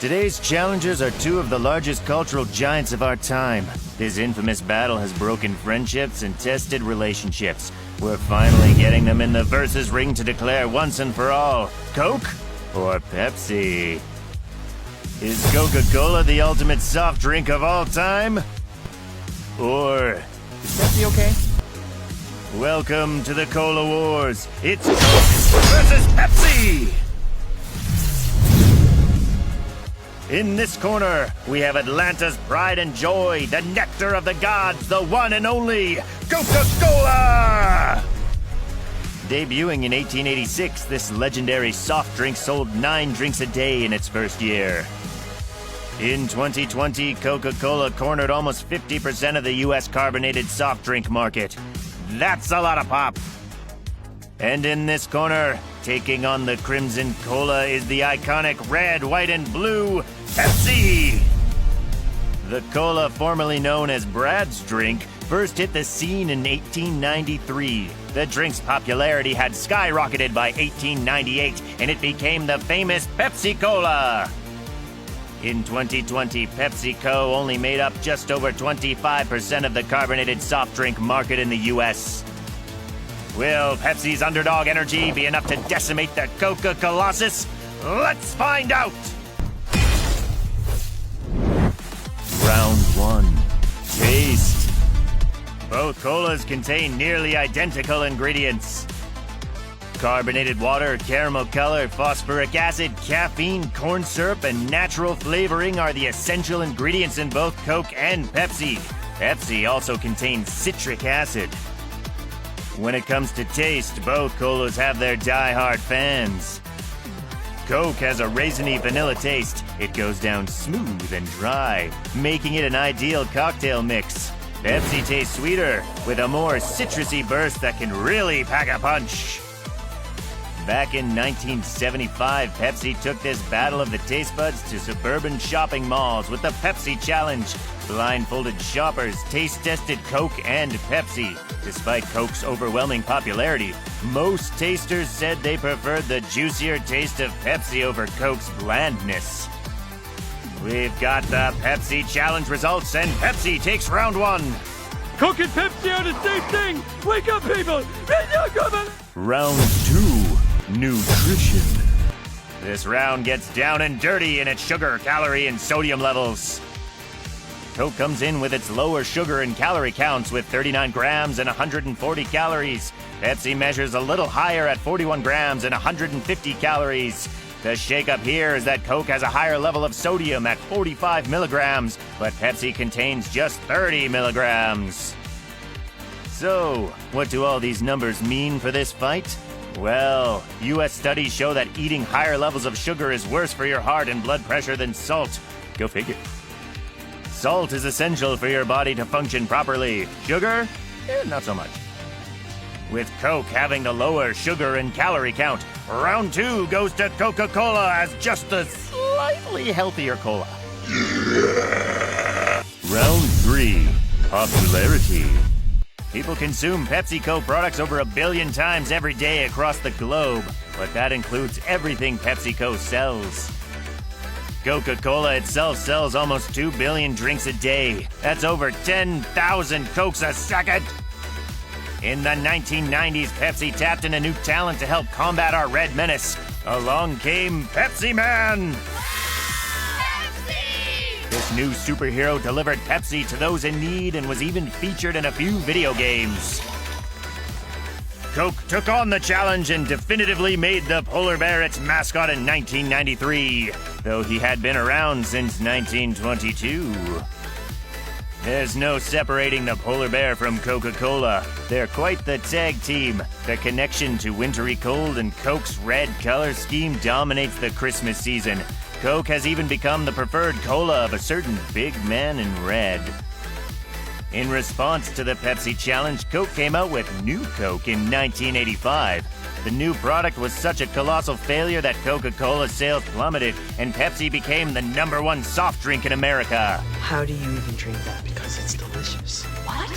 Today's challengers are two of the largest cultural giants of our time. This infamous battle has broken friendships and tested relationships. We're finally getting them in the versus ring to declare once and for all, Coke or Pepsi? Is Coca-Cola the ultimate soft drink of all time? Or is Pepsi okay? Welcome to the Cola Wars. It's Coke versus Pepsi! In this corner, we have Atlanta's pride and joy, the nectar of the gods, the one and only Coca-Cola! Debuting in 1886, this legendary soft drink sold 9 drinks a day in its first year. In 2020, Coca-Cola cornered almost 50% of the US carbonated soft drink market. That's a lot of pop! And in this corner, taking on the Crimson Cola is the iconic red, white, and blue Pepsi! The cola, formerly known as Brad's drink, first hit the scene in 1893. The drink's popularity had skyrocketed by 1898, and it became the famous Pepsi Cola! In 2020, PepsiCo only made up just over 25% of the carbonated soft drink market in the US. Will Pepsi's underdog energy be enough to decimate the Coca Colossus? Let's find out! Round 1. Taste. Both colas contain nearly identical ingredients. Carbonated water, caramel color, phosphoric acid, caffeine, corn syrup, and natural flavoring are the essential ingredients in both Coke and Pepsi. Pepsi also contains citric acid. When it comes to taste, both colas have their die-hard fans. Coke has a raisiny-vanilla taste. It goes down smooth and dry, making it an ideal cocktail mix. Pepsi tastes sweeter, with a more citrusy burst that can really pack a punch. Back in 1975, Pepsi took this battle of the taste buds to suburban shopping malls with the Pepsi Challenge. Blindfolded shoppers taste-tested Coke and Pepsi. Despite Coke's overwhelming popularity, most tasters said they preferred the juicier taste of Pepsi over Coke's blandness. We've got the Pepsi Challenge results, and Pepsi takes round 1. Coke and Pepsi are the same thing! Wake up, people! Round 2. Nutrition. This round gets down and dirty in its sugar, calorie, and sodium levels. Coke comes in with its lower sugar and calorie counts with 39 grams and 140 calories. Pepsi measures a little higher at 41 grams and 150 calories. The shakeup here is that Coke has a higher level of sodium at 45 milligrams, but Pepsi contains just 30 milligrams. So, what do all these numbers mean for this fight? Well, US studies show that eating higher levels of sugar is worse for your heart and blood pressure than salt. Go figure. Salt is essential for your body to function properly. Sugar? Not so much. With Coke having the lower sugar and calorie count, round 2 goes to Coca-Cola as just a slightly healthier cola. Round 3. Popularity. People consume PepsiCo products over 1 billion times every day across the globe, but that includes everything PepsiCo sells. Coca-Cola itself sells almost 2 billion drinks a day. That's over 10,000 Cokes a second. In the 1990s, Pepsi tapped in a new talent to help combat our red menace. Along came Pepsi Man! Pepsi! This new superhero delivered Pepsi to those in need and was even featured in a few video games. Coke took on the challenge and definitively made the polar bear its mascot in 1993, though he had been around since 1922. There's no separating the polar bear from Coca-Cola. They're quite the tag team. The connection to wintry cold and Coke's red color scheme dominates the Christmas season. Coke has even become the preferred cola of a certain big man in red. In response to the Pepsi Challenge, Coke came out with New Coke in 1985. The new product was such a colossal failure that Coca-Cola sales plummeted, and Pepsi became the #1 soft drink in America. How do you even drink that? Because it's delicious. What?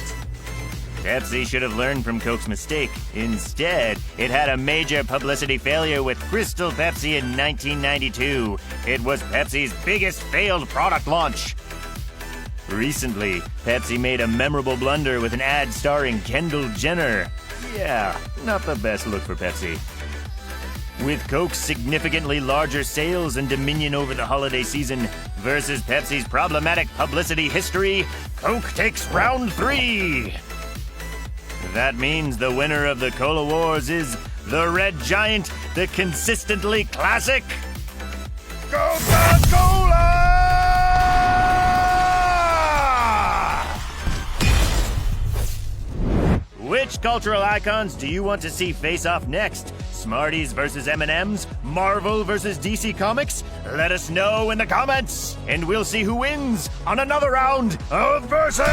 Pepsi should have learned from Coke's mistake. Instead, it had a major publicity failure with Crystal Pepsi in 1992. It was Pepsi's biggest failed product launch. Recently, Pepsi made a memorable blunder with an ad starring Kendall Jenner. Yeah, not the best look for Pepsi. With Coke's significantly larger sales and dominion over the holiday season versus Pepsi's problematic publicity history, Coke takes round 3. That means the winner of the Cola Wars is the Red Giant, the consistently classic Coca-Cola! Which cultural icons do you want to see face off next? Smarties versus M&M's? Marvel versus DC Comics? Let us know in the comments, and we'll see who wins on another round of Versus!